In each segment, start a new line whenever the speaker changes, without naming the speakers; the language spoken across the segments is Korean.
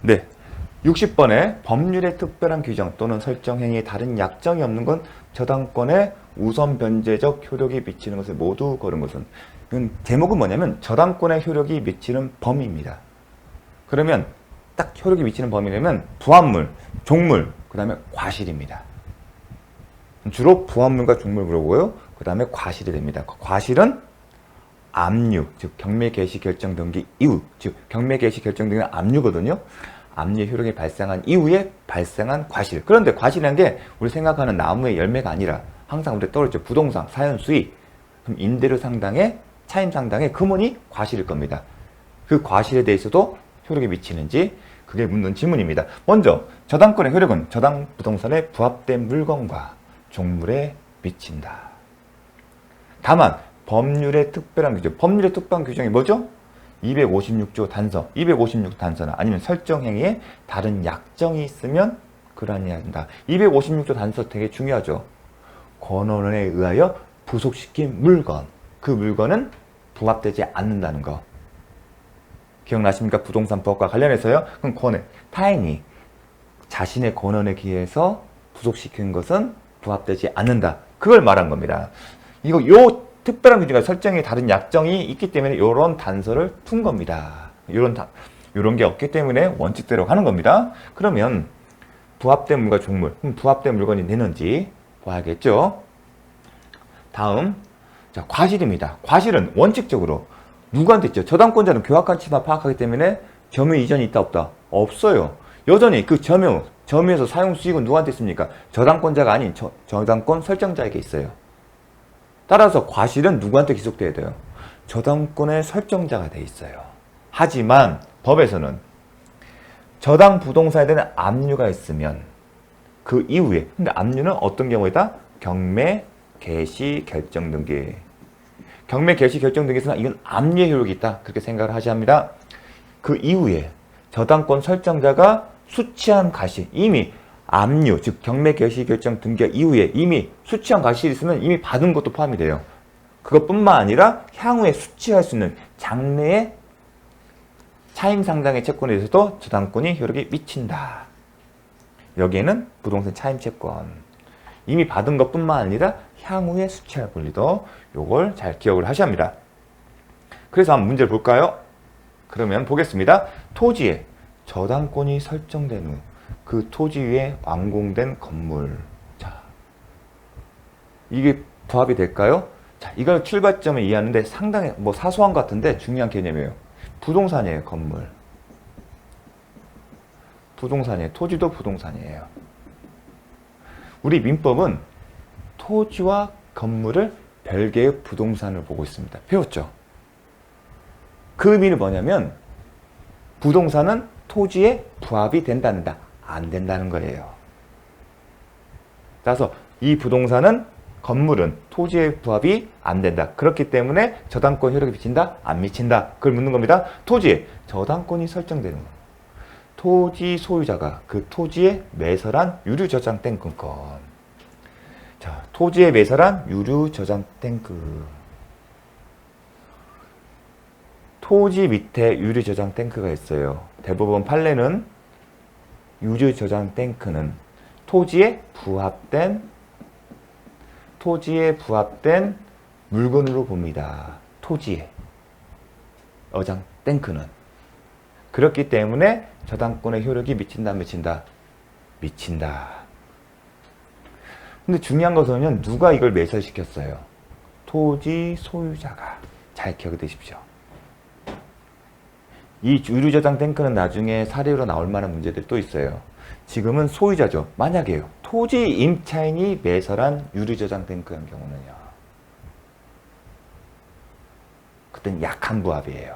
네. 60번에 법률의 특별한 규정 또는 설정 행위에 다른 약정이 없는 건 저당권에 우선 변제적 효력이 미치는 것을 모두 거른 것은. 이건 제목은 뭐냐면 저당권의 효력이 미치는 범위입니다. 그러면 딱 효력이 미치는 범위라면 부합물, 종물, 그 다음에 과실입니다. 주로 부합물과 종물 물어보고요. 그 다음에 과실이 됩니다. 과실은 압류, 즉 경매 개시 결정 등기 이후, 즉 경매 개시 결정 등기는 압류거든요. 압류 효력이 발생한 이후에 발생한 과실. 그런데 과실이라는 게 우리 생각하는 나무의 열매가 아니라 항상 우리 떠올렸죠. 부동산, 사연 수익, 그럼 임대료 상당의 차임 상당의 금원이 과실일 겁니다. 그 과실에 대해서도 효력이 미치는지 그게 묻는 질문입니다. 먼저 저당권의 효력은 저당 부동산에 부합된 물건과 종물에 미친다. 다만 법률의 특별한 규정, 법률의 특별한 규정이 뭐죠? 256조 단서, 256 단서나 아니면 설정 행위에 다른 약정이 있으면 그러해야 한다. 256조 단서 되게 중요하죠. 권원에 의하여 부속시킨 물건, 그 물건은 부합되지 않는다는 거. 기억나십니까? 부동산법과 관련해서요. 그럼 권해, 타인이 자신의 권한에 기해서 부속시킨 것은 부합되지 않는다. 그걸 말한 겁니다. 요 특별한 규정과 설정에 다른 약정이 있기 때문에 이런 단서를 푼 겁니다. 이런 게 없기 때문에 원칙대로 하는 겁니다. 그러면 부합된 물과 종물, 부합된 물건이 되는지 봐야겠죠. 다음, 자, 과실입니다. 과실은 원칙적으로 누구한테 있죠? 저당권자는 교합관 치마 파악하기 때문에 점유 이전이 있다 없다? 없어요. 여전히 그 점유에서 사용 수익은 누구한테 있습니까? 저당권자가 아닌 저당권 설정자에게 있어요. 따라서 과실은 누구한테 기속돼야 돼요? 저당권의 설정자가 돼 있어요. 하지만 법에서는 저당 부동산에 대한 압류가 있으면 그 이후에, 근데 압류는 어떤 경우에다? 경매, 개시, 결정 등기. 경매, 개시, 결정 등기에서는 이건 압류의 효력이 있다. 그렇게 생각을 하셔야 합니다. 그 이후에 저당권 설정자가 수취한 과실, 이미 압류, 즉 경매, 개시, 결정 등기 이후에 이미 수취한 과실이 있으면 이미 받은 것도 포함이 돼요. 그것뿐만 아니라 향후에 수취할 수 있는 장래의 차임 상당의 채권에 대해서도 저당권이 효력이 미친다. 여기에는 부동산 차임 채권. 이미 받은 것뿐만 아니라 향후에 수취할 권리도 요걸 잘 기억을 하셔야 합니다. 그래서 한번 문제를 볼까요? 그러면 보겠습니다. 토지에 저당권이 설정된 후 그 토지 위에 완공된 건물. 자, 이게 부합이 될까요? 자, 이걸 출발점을 이해하는데 상당히 사소한 것 같은데 중요한 개념이에요. 부동산이에요, 건물. 부동산이에요. 토지도 부동산이에요. 우리 민법은 토지와 건물을 별개의 부동산을 보고 있습니다. 배웠죠? 그 의미는 뭐냐면 부동산은 토지에 부합이 된다는다. 안 된다는 거예요. 따라서 이 부동산은 건물은 토지의 부합이 안 된다. 그렇기 때문에 저당권 효력이 미친다? 안 미친다. 그걸 묻는 겁니다. 토지에 저당권이 설정되는 거. 토지 소유자가 그 토지에 매설한 유류저장된 금권. 자, 토지에 매설한 유류저장탱크. 토지 밑에 유류저장 탱크가 있어요. 대부분 판례는 유류저장 탱크는 토지에 부합된 물건으로 봅니다. 토지에 어장 탱크는. 그렇기 때문에 저당권의 효력이 미친다, 안 미친다? 미친다. 근데 중요한 것은 누가 이걸 매설시켰어요? 토지 소유자가. 잘 기억해 두십시오. 이 유류저장 탱크는 나중에 사례로 나올 만한 문제들이 또 있어요. 지금은 소유자죠. 만약에요. 토지 임차인이 매설한 유류저장 탱크의 경우는요. 그땐 약한 부합이에요.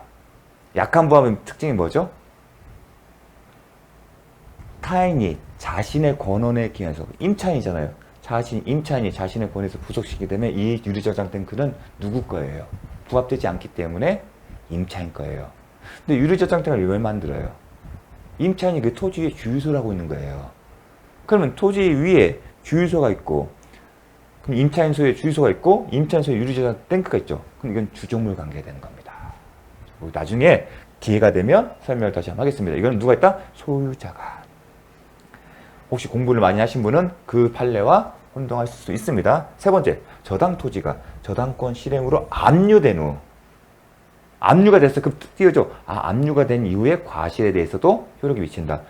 약한 부합의 특징이 뭐죠? 타인이 자신의 권한에 기해서, 임차인이잖아요. 임차인이 자신의 권한에서 부속시키기 때문에 이 유류저장 탱크는 누구 거예요? 부합되지 않기 때문에 임차인 거예요. 근데 유류저장 탱크를 왜 만들어요? 임차인이 그 토지 위에 주유소를 하고 있는 거예요. 그러면 토지 위에 주유소가 있고, 그럼 임차인 소유의 주유소가 있고, 임차인 소유의 유류저장 탱크가 있죠. 그럼 이건 주종물 관계가 되는 겁니다. 나중에 기회가 되면 설명을 다시 한번 하겠습니다. 이건 누가 했다? 소유자가. 혹시 공부를 많이 하신 분은 그 판례와 혼동할 수 있습니다. 세 번째, 저당 토지가 저당권 실행으로 압류된 후, 압류가 됐어. 그럼 띄워줘. 압류가 된 이후에 과실에 대해서도 효력이 미친다.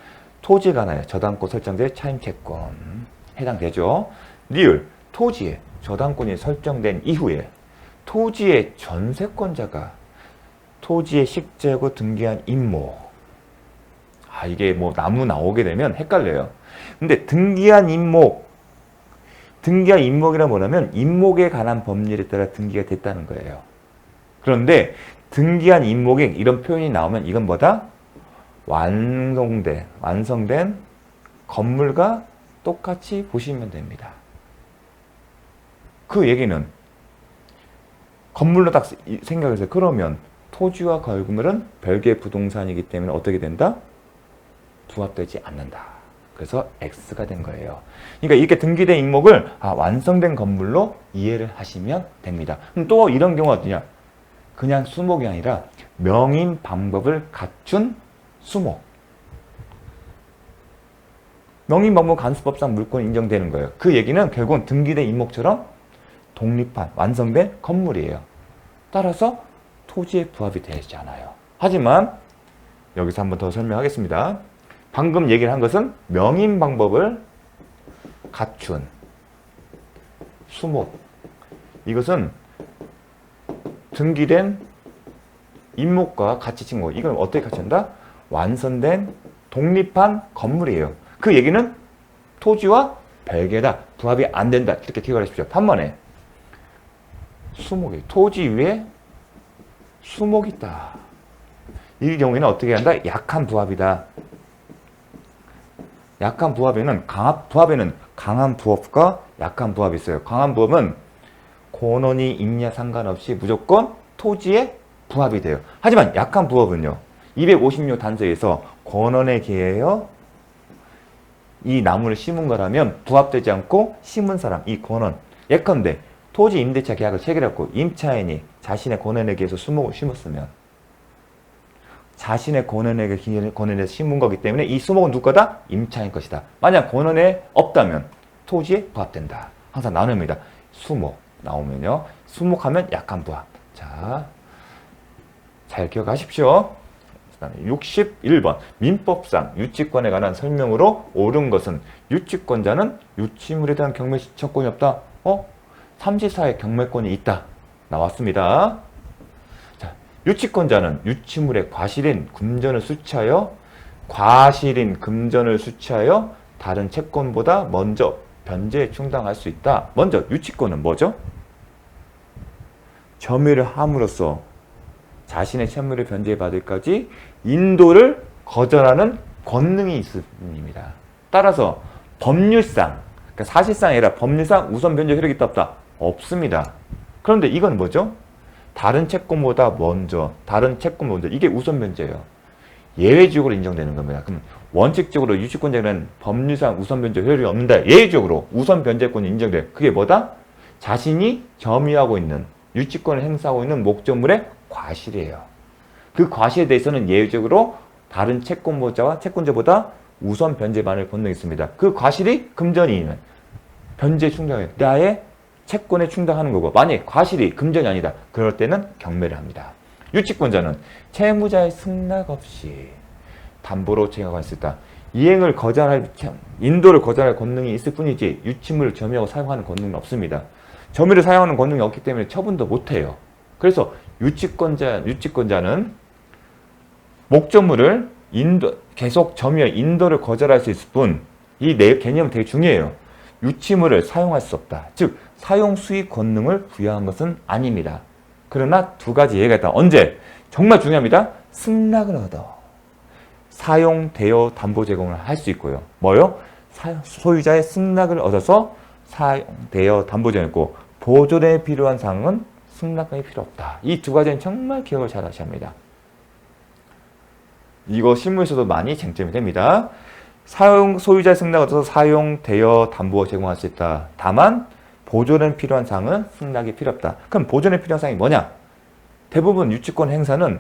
토지에 관하여 저당권 설정된 차임채권 해당되죠. 리을, 토지에 저당권이 설정된 이후에 토지의 전세권자가 토지의 식재고 등기한 임목. 이게 뭐 나무 나오게 되면 헷갈려요. 근데 등기한 임목이란 뭐냐면 임목에 관한 법률에 따라 등기가 됐다는 거예요. 그런데 등기한 임목에 이런 표현이 나오면 이건 뭐다? 완성된 건물과 똑같이 보시면 됩니다. 그 얘기는 건물로 딱 생각해서 그러면 토지와 건물은 별개의 부동산이기 때문에 어떻게 된다? 부합되지 않는다. 그래서 X가 된 거예요. 그러니까 이렇게 등기된 임목을 완성된 건물로 이해를 하시면 됩니다. 그럼 또 이런 경우가 어떠냐? 그냥 수목이 아니라 명인 방법을 갖춘 수목. 명인 방법 간수법상 물권이 인정되는 거예요. 그 얘기는 결국은 등기된 임목처럼 독립한 완성된 건물이에요. 따라서 토지에 부합이 되지 않아요. 하지만 여기서 한 번 더 설명하겠습니다. 방금 얘기를 한 것은 명인 방법을 갖춘 수목. 이것은 등기된 임목과 같이 친거. 이걸 어떻게 같이 한다? 완성된 독립한 건물이에요. 그 얘기는 토지와 별개다. 부합이 안 된다. 이렇게 기억하십시오. 반면에 수목이 토지 위에 수목이 있다. 이 경우에는 어떻게 한다? 약한 부합이다. 약한 부합에는 강한 부합과 약한 부합이 있어요. 강한 부합은 권원이 있냐 상관없이 무조건 토지에 부합이 돼요. 하지만 약한 부합은요. 256 단서에서 권원에 기하여 이 나무를 심은 거라면 부합되지 않고 심은 사람, 이 권원. 예컨대 토지 임대차 계약을 체결했고 임차인이 자신의 권한에 의해서 수목을 심었으면 자신의 권한에 의해서 심은 거기 때문에 이 수목은 누구 거다? 임차인 것이다. 만약 권한에 없다면 토지에 부합된다. 항상 나눕니다. 수목 나오면요. 수목하면 약한 부합. 자, 잘 기억하십시오. 61번 민법상 유치권에 관한 설명으로 옳은 것은 유치권자는 유치물에 대한 경매 신청권이 없다. 삼지사의 경매권이 있다. 나왔습니다. 자, 유치권자는 유치물의 과실인 금전을 수취하여 다른 채권보다 먼저 변제에 충당할 수 있다. 먼저 유치권은 뭐죠? 점유를 함으로써 자신의 채무를 변제받을까지 인도를 거절하는 권능이 있습니다. 따라서 법률상, 그러니까 사실상 아니라 법률상 우선 변제 효력이 있다 없다? 없습니다. 그런데 이건 뭐죠? 다른 채권보다 먼저, 이게 우선 변제예요. 예외적으로 인정되는 겁니다. 그럼 원칙적으로 유치권자는 법률상 우선 변제 효력이 없는데 예외적으로 우선 변제권이 인정돼요. 그게 뭐다? 자신이 점유하고 있는 유치권을 행사하고 있는 목적물의 과실이에요. 그 과실에 대해서는 예외적으로 다른 채권자보다 우선 변제받을 권능이 있습니다. 그 과실이 금전이면 변제 충당해요. 나의 채권에 충당하는 거고 만약 과실이 금전이 아니다. 그럴 때는 경매를 합니다. 유치권자는 채무자의 승낙 없이 담보로 채용할 수 있다. 인도를 거절할 권능이 있을 뿐이지 유치물을 점유하고 사용하는 권능은 없습니다. 점유를 사용하는 권능이 없기 때문에 처분도 못해요. 그래서 유치권자는 목적물을 계속 점유해 인도를 거절할 수 있을 뿐, 이 개념은 되게 중요해요. 유치물을 사용할 수 없다. 즉 사용 수익 권능을 부여한 것은 아닙니다. 그러나 두 가지 예가 있다. 언제? 정말 중요합니다. 승낙을 얻어 사용 대여 담보 제공을 할 수 있고요. 뭐요? 소유자의 승낙을 얻어서 사용 대여 담보 제공했고 보존에 필요한 사항은 승낙이 필요 없다. 이 두 가지는 정말 기억을 잘 하셔야 합니다. 이거 실무에서도 많이 쟁점이 됩니다. 소유자의 승낙을 얻어서 사용 대여 담보 제공할 수 있다. 다만 보존에 필요한 사항은 승낙이 필요 없다. 그럼 보존에 필요한 사항이 뭐냐? 대부분 유치권 행사는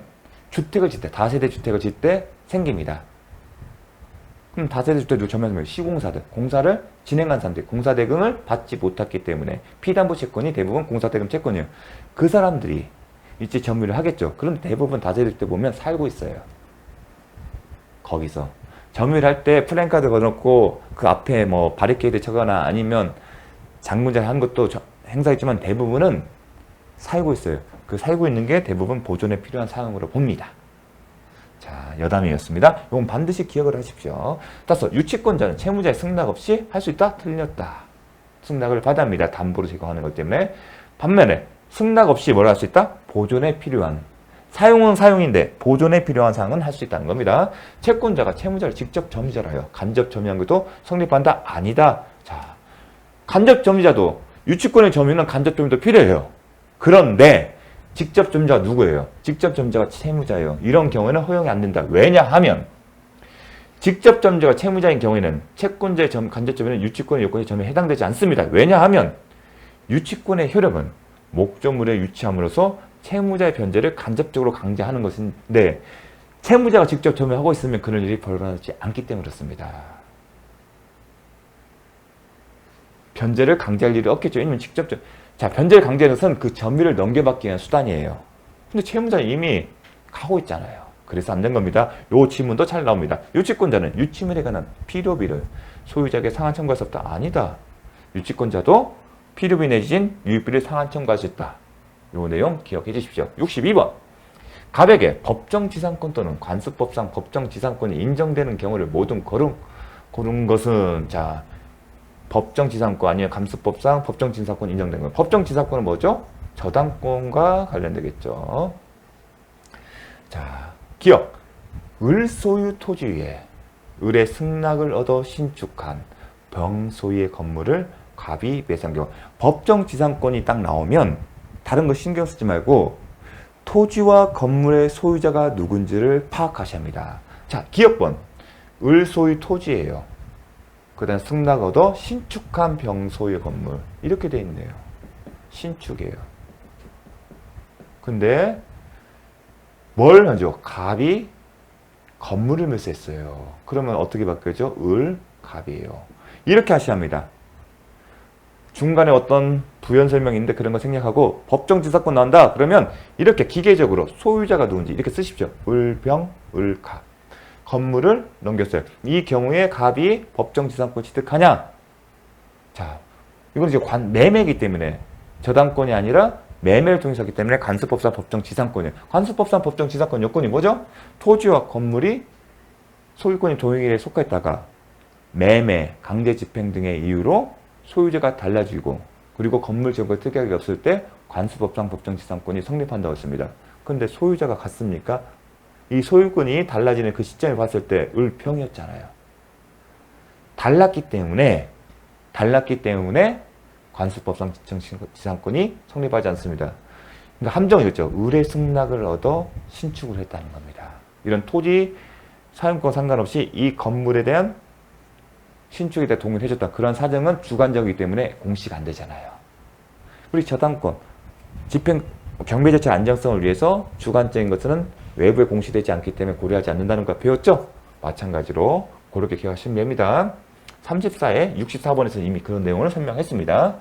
주택을 짓 때, 다세대 주택을 짓 때 생깁니다. 그럼 다세대 주택을 점유하면 시공사들, 공사를 진행한 사람들, 공사대금을 받지 못했기 때문에 피담보 채권이 대부분 공사대금 채권이에요. 그 사람들이 이제 점유를 하겠죠. 그런데 대부분 다세대 주택 보면 살고 있어요. 거기서 점유를 할 때 플랜카드 걸어놓고 그 앞에 뭐 바리케이드 쳐거나 아니면 장문제 한 것도 행사했지만 대부분은 살고 있어요. 그 살고 있는 게 대부분 보존에 필요한 사항으로 봅니다. 자, 여담이었습니다. 이건 반드시 기억을 하십시오. 따라서 유치권자는 채무자의 승낙 없이 할 수 있다? 틀렸다. 승낙을 받아야 합니다. 담보로 제공하는 것 때문에. 반면에 승낙 없이 뭘 할 수 있다? 보존에 필요한. 사용은 사용인데 보존에 필요한 사항은 할 수 있다는 겁니다. 채권자가 채무자를 직접 점유자로 하여 간접 점유한 것도 성립한다? 아니다. 자, 간접 점유자도 유치권의 점유는 간접 점유도 필요해요. 그런데 직접 점유자가 누구예요? 직접 점유자가 채무자예요. 이런 경우에는 허용이 안 된다. 왜냐하면 직접 점유자가 채무자인 경우에는 채권자의 간접 점유는 유치권의 요건에 점유에 해당되지 않습니다. 왜냐하면 유치권의 효력은 목적물에 유치함으로써 채무자의 변제를 간접적으로 강제하는 것인데 채무자가 직접 점유하고 있으면 그런 일이 벌어나지 않기 때문에 그렇습니다. 변제를 강제할 일이 없겠죠. 왜냐면 직접 자, 변제를 강제하는 것은 그 점유를 넘겨받기 위한 수단이에요. 근데 채무자는 이미 가고 있잖아요. 그래서 안 된 겁니다. 요 지문도 잘 나옵니다. 유치권자는 유치물에 관한 필요비를 소유자에게 상한 청구할 수 없다. 아니다. 유치권자도 필요비 내진 유익비를 상한 청구할 수 있다. 요 내용 기억해 주십시오. 62번. 갑에게 법정지상권 또는 관습법상 법정지상권이 인정되는 경우를 모두 고른 것은 자, 법정지상권 아니면 감수법상 법정지상권 인정된 거. 법정지상권은 뭐죠? 저당권과 관련되겠죠. 자, 기억. 을 소유 토지 위에 을의 승낙을 얻어 신축한 병 소유의 건물을 갑이 매수한 경우. 법정지상권이 딱 나오면 다른 거 신경 쓰지 말고 토지와 건물의 소유자가 누군지를 파악하셔야 합니다. 자, 기억번. 을 소유 토지예요. 그 다음 승낙 얻어 신축한 병 소유의 건물. 이렇게 돼 있네요. 신축이에요. 근데 뭘 하죠? 갑이 건물을 매수했어요. 그러면 어떻게 바뀌어죠? 을, 갑이에요. 이렇게 하셔야 합니다. 중간에 어떤 부연 설명이 있는데 그런 거 생략하고 법정지상권 나온다. 그러면 이렇게 기계적으로 소유자가 누군지 이렇게 쓰십시오. 을, 병, 을, 갑. 건물을 넘겼어요. 이 경우에 갑이 법정지상권 취득하냐? 자, 이건 이제 매매이기 때문에 저당권이 아니라 매매를 통해서 하기 때문에 관습법상 법정지상권이에요. 관습법상 법정지상권 요건이 뭐죠? 토지와 건물이 소유권이 동일에 속하였다가 매매, 강제집행 등의 이유로 소유자가 달라지고 그리고 건물 제공의 특약이 없을 때 관습법상 법정지상권이 성립한다고 했습니다. 그런데 소유자가 같습니까? 이 소유권이 달라지는 그 시점에 봤을 때 을평이었잖아요. 달랐기 때문에 관습법상 지상권이 성립하지 않습니다. 그러니까 함정이었죠. 을의 승낙을 얻어 신축을 했다는 겁니다. 이런 토지 사용권 상관없이 이 건물에 대한 신축에 대해 동의를 해줬다. 그런 사정은 주관적이기 때문에 공시가 안 되잖아요. 우리 저당권, 집행 경매 자체 안정성을 위해서 주관적인 것은 외부에 공시되지 않기 때문에 고려하지 않는다는 거 배웠죠? 마찬가지로 그렇게 기억하시면 됩니다. 34에 64번에서 이미 그런 내용을 설명했습니다.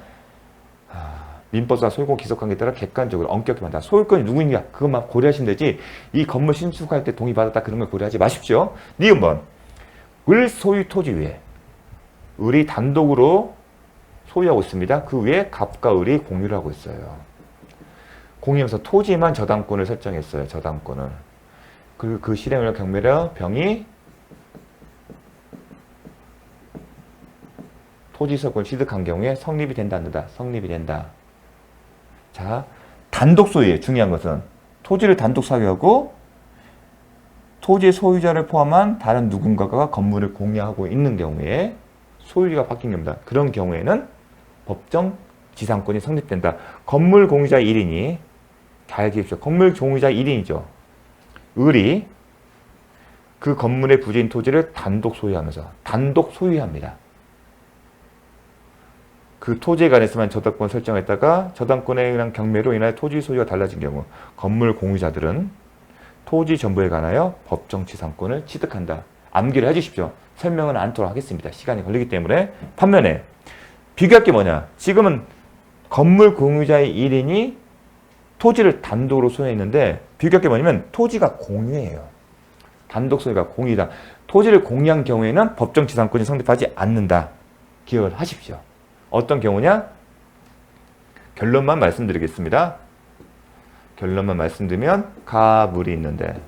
민법상 소유권 기속관계에 따라 객관적으로 엄격히 만다. 소유권이 누구인가 그것만 고려하시면 되지 이 건물 신축할 때 동의받았다 그런 걸 고려하지 마십시오. 니은번. 을 소유 토지 위에 을이 단독으로 소유하고 있습니다. 그 위에 갑과 을이 공유를 하고 있어요. 공유하면서 토지만 저당권을 설정했어요. 저당권을. 그 실행을 경매로 병이 토지소유권을 취득한 경우에 성립이 된다, 안 된다? 성립이 된다. 자, 단독 소유에 중요한 것은 토지를 단독 소유하고 토지의 소유자를 포함한 다른 누군가가 건물을 공유하고 있는 경우에 소유가 바뀐 겁니다. 그런 경우에는 법정 지상권이 성립된다. 건물 공유자 1인이 잘 기억해주십시오. 건물 공유자 1인이죠. 을이 그 건물의 부지인 토지를 단독 소유하면서 단독 소유합니다. 그 토지에 관해서만 저당권 설정했다가 저당권에 의한 경매로 인하여 토지 소유가 달라진 경우 건물 공유자들은 토지 전부에 관하여 법정지상권을 취득한다. 암기를 해주십시오. 설명은 않도록 하겠습니다. 시간이 걸리기 때문에. 반면에 비교할 게 뭐냐? 지금은 건물 공유자의 1인이 토지를 단독으로 소유했는데 비교할 게 뭐냐면 토지가 공유예요. 단독 소유가 공유다. 토지를 공유한 경우에는 법정지상권이 성립하지 않는다. 기억을 하십시오. 어떤 경우냐? 결론만 말씀드리겠습니다. 결론만 말씀드리면 가물이 있는데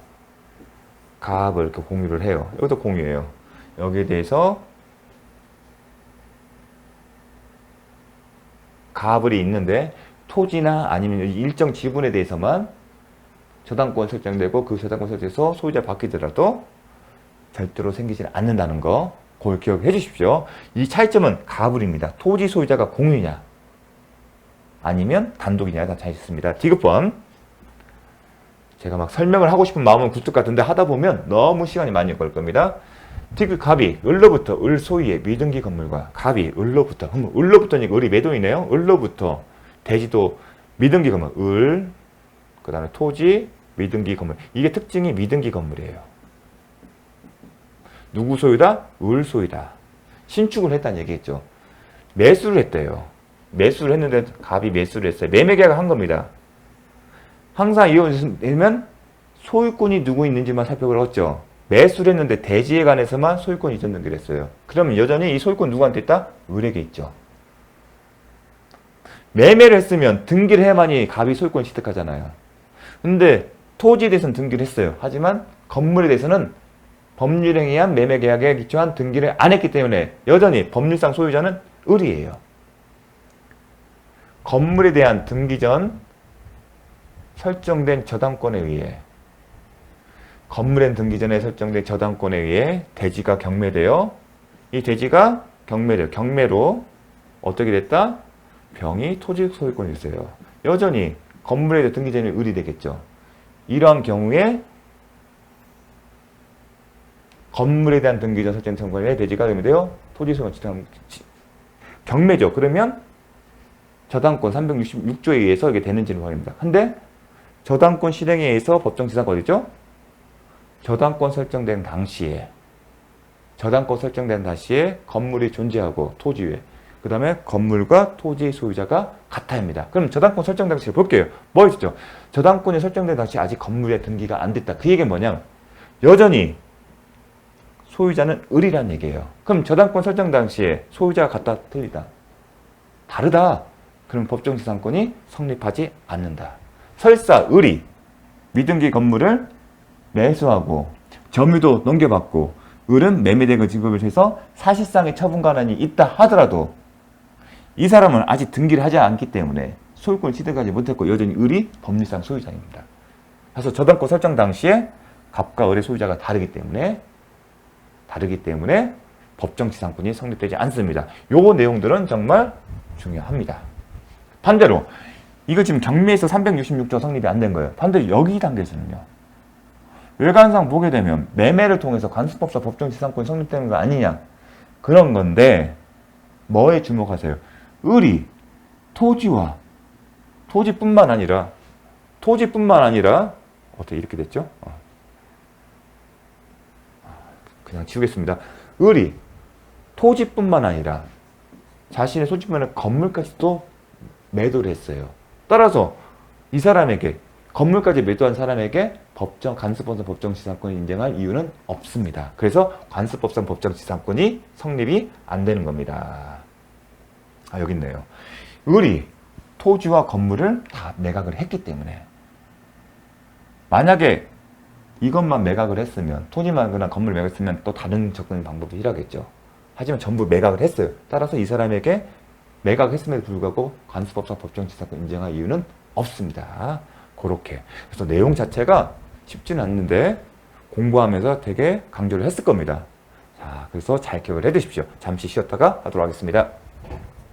가압을 이렇게 공유를 해요. 이것도 공유예요. 여기에 대해서 가압이 있는데 토지나 아니면 일정 지분에 대해서만 저당권 설정되고 그 저당권 설정에서 소유자 바뀌더라도 절대로 생기지 않는다는 거 그걸 기억해 주십시오. 이 차이점은 가압입니다. 토지 소유자가 공유냐 아니면 단독이냐에 다 차이 있습니다. 디귿번 제가 막 설명을 하고 싶은 마음은 굴뚝 같은데 하다 보면 너무 시간이 많이 걸릴 겁니다. 디귿 갑이 을로부터 을 소유의 미등기 건물과 갑이 을로부터 을로부터니까 을이 매도이네요. 을로부터 대지도 미등기 건물 을 그 다음에 토지 미등기 건물 이게 특징이 미등기 건물이에요. 누구 소유다? 을 소유다. 신축을 했다는 얘기했죠. 매수를 했대요. 매수를 했는데 갑이 매수를 했어요. 매매 계약을 한 겁니다. 항상 이혼되면 소유권이 누구 있는지만 살펴보았죠. 매수를 했는데 대지에 관해서만 소유권이 이전 등기를 했어요. 그러면 여전히 이 소유권 누구한테 있다? 을에게 있죠. 매매를 했으면 등기를 해야만이 갑이 소유권 취득하잖아요. 근데 토지에 대해서는 등기를 했어요. 하지만 건물에 대해서는 법률에 의한 매매 계약에 기초한 등기를 안 했기 때문에 여전히 법률상 소유자는 을이에요. 건물에 대한 등기 전 설정된 저당권에 의해 건물엔 등기 전에 설정된 저당권에 의해 대지가 경매되어 이 대지가 경매돼요. 경매로 어떻게 됐다? 병이 토지 소유권이 있어요. 여전히 건물에 대해 등기 전에 을이 되겠죠. 이러한 경우에 건물에 대한 등기 전 설정 청구에 대지가 경매되어 토지 소유권 경매죠. 그러면 저당권 366조에 의해서 이게 되는지를 확인합니다. 근데 저당권 실행에 의해서 법정지상권 어디죠? 저당권 설정된 당시에 건물이 존재하고 토지 위에 그 다음에 건물과 토지 소유자가 같아야 합니다. 그럼 저당권 설정 당시에 볼게요. 뭐 있죠? 저당권이 설정된 당시 아직 건물에 등기가 안 됐다. 그 얘기는 뭐냐? 여전히 소유자는 을이라는 얘기예요. 그럼 저당권 설정 당시에 소유자가 같다, 틀리다? 다르다. 그럼 법정지상권이 성립하지 않는다. 설사 을이 미등기 건물을 매수하고 점유도 넘겨받고 을은 매매된 걸 지급을 해서 사실상의 처분 권한이 있다 하더라도 이 사람은 아직 등기를 하지 않기 때문에 소유권을 취득하지 못했고 여전히 을이 법률상 소유자입니다. 그래서 저당권 설정 당시에 갑과 을의 소유자가 다르기 때문에 법정지상권이 성립되지 않습니다. 요 내용들은 정말 중요합니다. 반대로 이거 지금 경매에서 366조 성립이 안 된 거예요. 반대로 여기 단계에서는요. 외관상 보게 되면 매매를 통해서 관습법상 법정지상권이 성립되는 거 아니냐. 그런 건데 뭐에 주목하세요? 을이 토지뿐만 아니라 어떻게 이렇게 됐죠? 그냥 지우겠습니다. 을이 토지뿐만 아니라 자신의 소지품의 건물까지도 매도를 했어요. 따라서 이 사람에게 건물까지 매도한 사람에게 관습법상 법정지상권을 인정할 이유는 없습니다. 그래서 관습법상 법정지상권이 성립이 안 되는 겁니다. 여기 있네요. 을이 토지와 건물을 다 매각을 했기 때문에 만약에 이것만 매각을 했으면 토지만 그냥 건물 매각했으면 또 다른 접근 방법이 필요하겠죠. 하지만 전부 매각을 했어요. 따라서 이 사람에게 매각했음에도 불구하고 관습법상 법정지상권 인정할 이유는 없습니다. 그렇게. 그래서 내용 자체가 쉽지는 않는데 공부하면서 되게 강조를 했을 겁니다. 자, 그래서 잘 기억을 해 두십시오. 잠시 쉬었다가 하도록 하겠습니다.